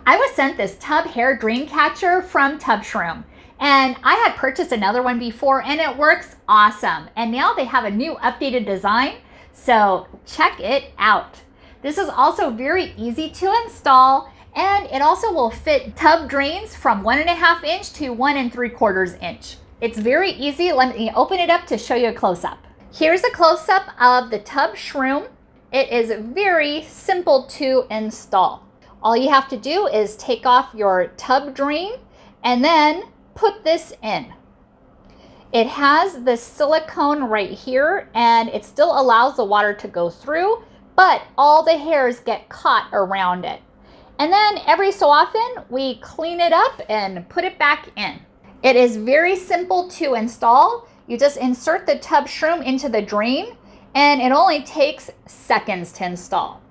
I was sent this tub hair drain catcher from TubShroom, and I had purchased another one before and it works awesome. And now they have a new updated design, so check it out. This is also very easy to install, and it also will fit tub drains from 1.5 inch to 1 3/4 inch. It's very easy. Let me open it up to show you a close-up. Here's a close-up of the TubShroom. It is very simple to install. All you have to do is take off your tub drain and then put this in. It has the silicone right here, and it still allows the water to go through, but all the hairs get caught around it. And then every so often we clean it up and put it back in. It is very simple to install. You just insert the TubShroom into the drain, and it only takes seconds to install.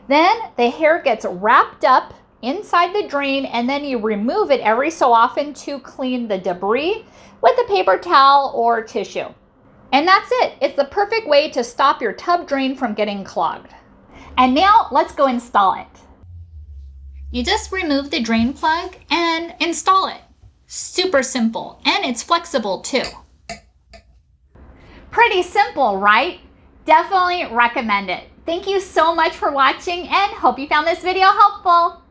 Then the hair gets wrapped up inside the drain, and then you remove it every so often to clean the debris with a paper towel or tissue. And that's it. It's the perfect way to stop your tub drain from getting clogged. And now let's go install it. You just remove the drain plug and install it. Super simple, and it's flexible too. Pretty simple, right? Definitely recommend it. Thank you so much for watching, and hope you found this video helpful.